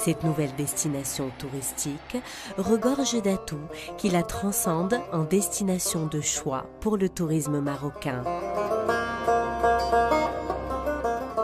Cette nouvelle destination touristique regorge d'atouts qui la transcendent en destination de choix pour le tourisme marocain.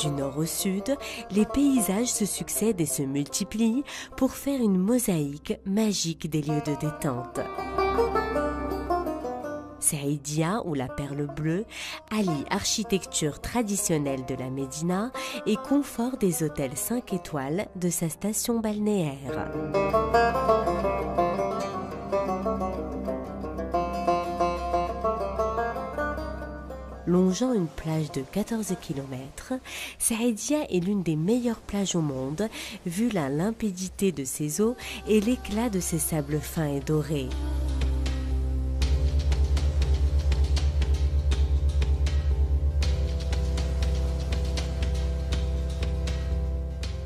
Du nord au sud, les paysages se succèdent et se multiplient pour faire une mosaïque magique des lieux de détente. Saïdia, ou la Perle Bleue, allie architecture traditionnelle de la Médina et confort des hôtels 5 étoiles de sa station balnéaire. Longeant une plage de 14 km, Saïdia est l'une des meilleures plages au monde, vu la limpidité de ses eaux et l'éclat de ses sables fins et dorés.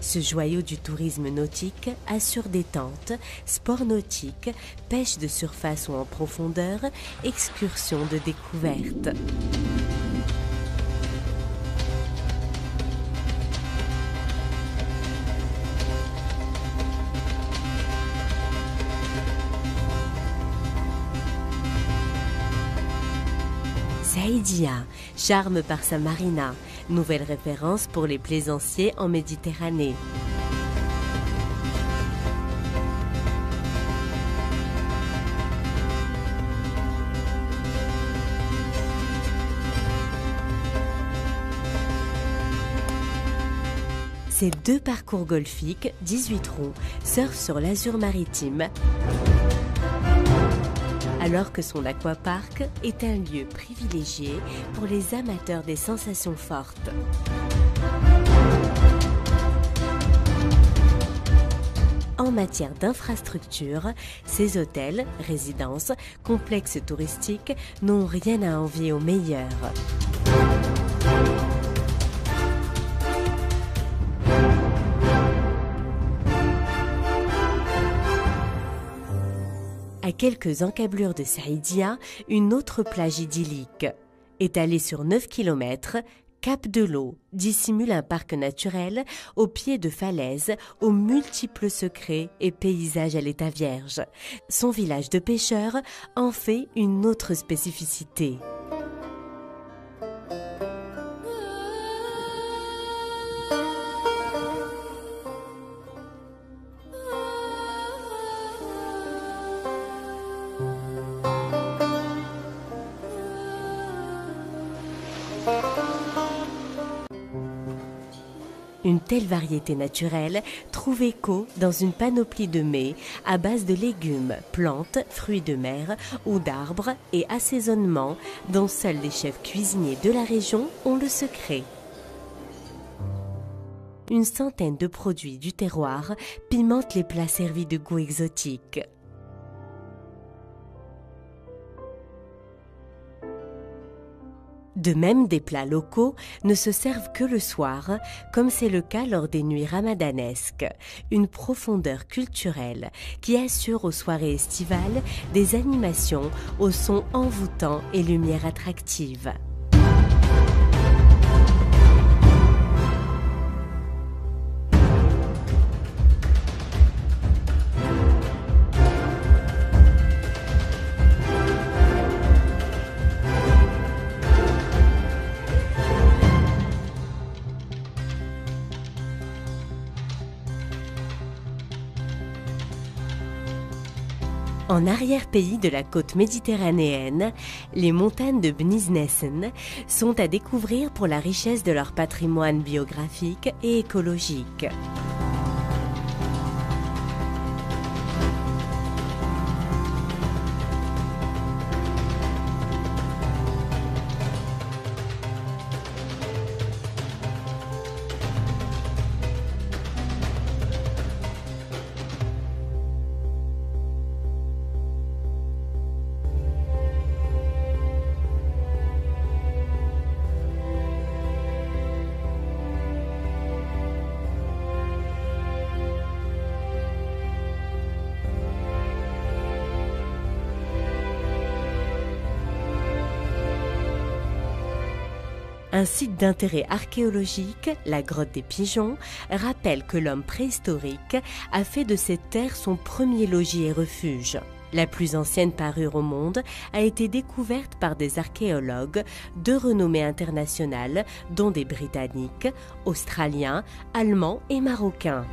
Ce joyau du tourisme nautique assure détente, sport nautique, pêche de surface ou en profondeur, excursions de découverte. Saïdia, charme par sa marina, nouvelle référence pour les plaisanciers en Méditerranée. Ces deux parcours golfiques, 18 trous, surfent sur l'azur maritime, alors que son aquapark est un lieu privilégié pour les amateurs des sensations fortes. En matière d'infrastructure, ces hôtels, résidences, complexes touristiques n'ont rien à envier aux meilleurs. À quelques encablures de Saïdia, une autre plage idyllique. Étalée sur 9 km, Cap de l'Eau dissimule un parc naturel au pied de falaises aux multiples secrets et paysages à l'état vierge. Son village de pêcheurs en fait une autre spécificité. Une telle variété naturelle trouve écho dans une panoplie de mets à base de légumes, plantes, fruits de mer ou d'arbres et assaisonnements dont seuls les chefs cuisiniers de la région ont le secret. Une centaine de produits du terroir pimentent les plats servis de goûts exotiques. De même, des plats locaux ne se servent que le soir, comme c'est le cas lors des nuits ramadanesques, une profondeur culturelle qui assure aux soirées estivales des animations aux sons envoûtants et lumières attractives. En arrière-pays de la côte méditerranéenne, les montagnes de Bnisnessen sont à découvrir pour la richesse de leur patrimoine biographique et écologique. Un site d'intérêt archéologique, la grotte des Pigeons, rappelle que l'homme préhistorique a fait de cette terre son premier logis et refuge. La plus ancienne parure au monde a été découverte par des archéologues de renommée internationale, dont des Britanniques, Australiens, Allemands et Marocains.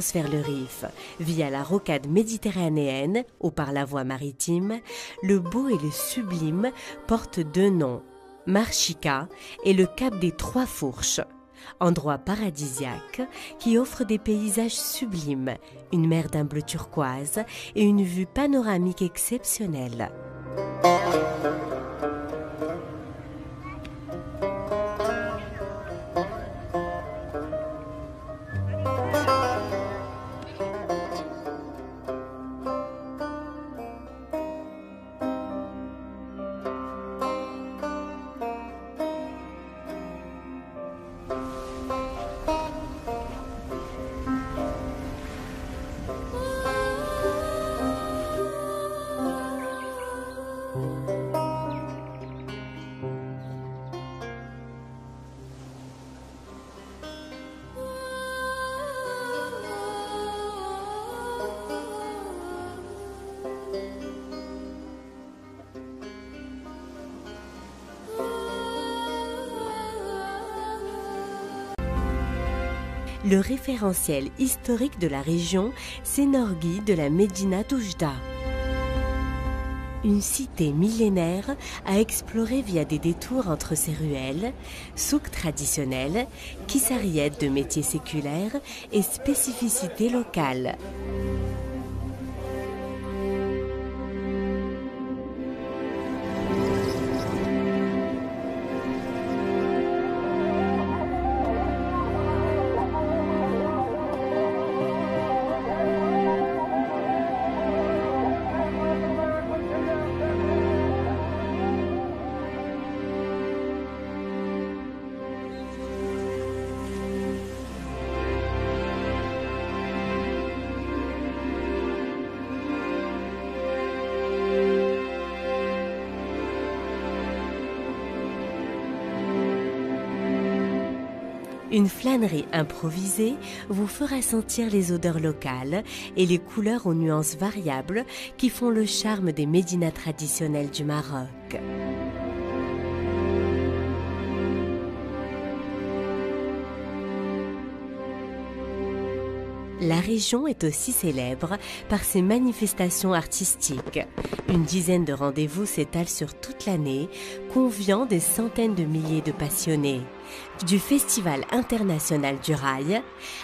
s'avance vers le Rif. Via la rocade méditerranéenne ou par la voie maritime, le beau et le sublime portent deux noms, Marchika et le cap des Trois Fourches. Endroit paradisiaque qui offre des paysages sublimes, une mer d'un bleu turquoise et une vue panoramique exceptionnelle. Le référentiel historique de la région s'énorgueillit de la Médina Oujda. Une cité millénaire à explorer via des détours entre ses ruelles, souks traditionnels, kissariettes de métiers séculaires et spécificités locales. Une flânerie improvisée vous fera sentir les odeurs locales et les couleurs aux nuances variables qui font le charme des médinas traditionnelles du Maroc. La région est aussi célèbre par ses manifestations artistiques. Une dizaine de rendez-vous s'étalent sur toute l'année, conviant des centaines de milliers de passionnés. Du Festival international du rail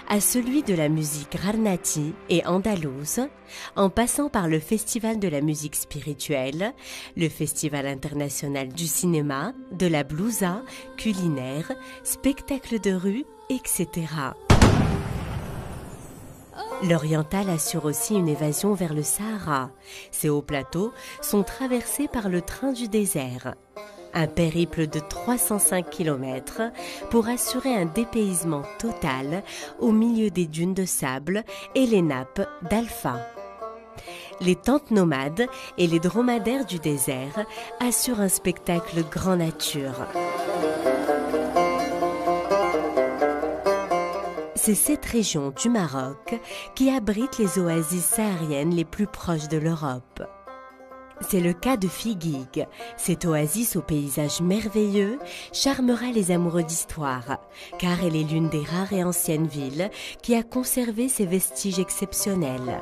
à celui de la musique Rarnati et andalouse, en passant par le Festival de la musique spirituelle, le Festival international du cinéma, de la blousa, culinaire, spectacles de rue, etc. L'Oriental assure aussi une évasion vers le Sahara. Ces hauts plateaux sont traversés par le train du désert. Un périple de 305 km pour assurer un dépaysement total au milieu des dunes de sable et les nappes d'Alpha. Les tentes nomades et les dromadaires du désert assurent un spectacle grand nature. C'est cette région du Maroc qui abrite les oasis sahariennes les plus proches de l'Europe. C'est le cas de Figuig. Cette oasis au paysage merveilleux charmera les amoureux d'histoire, car elle est l'une des rares et anciennes villes qui a conservé ses vestiges exceptionnels.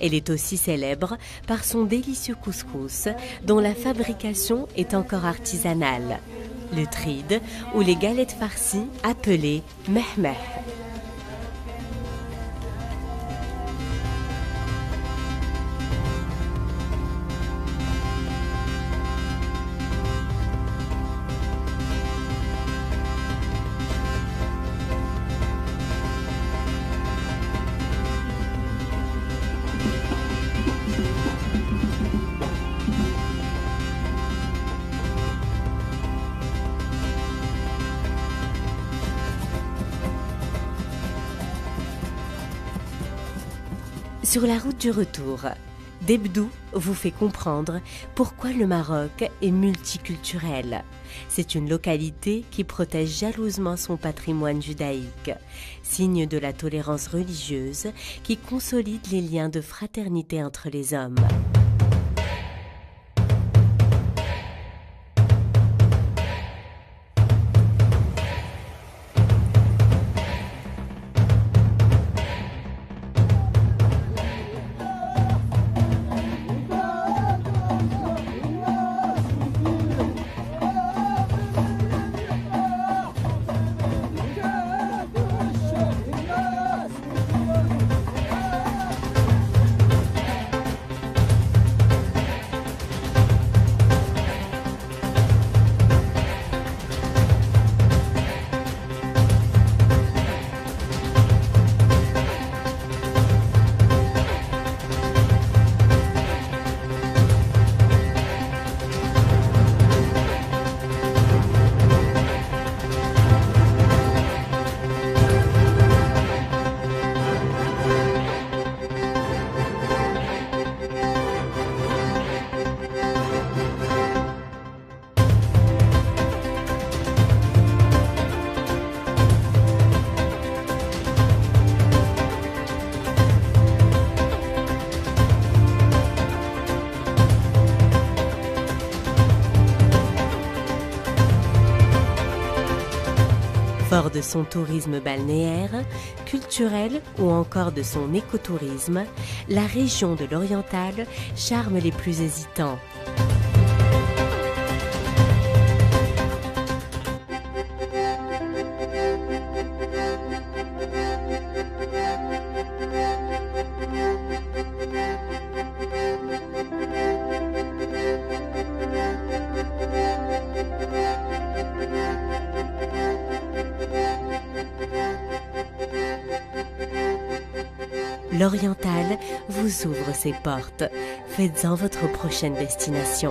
Elle est aussi célèbre par son délicieux couscous, dont la fabrication est encore artisanale. Le tride ou les galettes farcies appelées mehmeh. Sur la route du retour, Debdou vous fait comprendre pourquoi le Maroc est multiculturel. C'est une localité qui protège jalousement son patrimoine judaïque, signe de la tolérance religieuse qui consolide les liens de fraternité entre les hommes. Fort de son tourisme balnéaire, culturel ou encore de son écotourisme, la région de l'Oriental charme les plus hésitants. L'Oriental vous ouvre ses portes. Faites-en votre prochaine destination.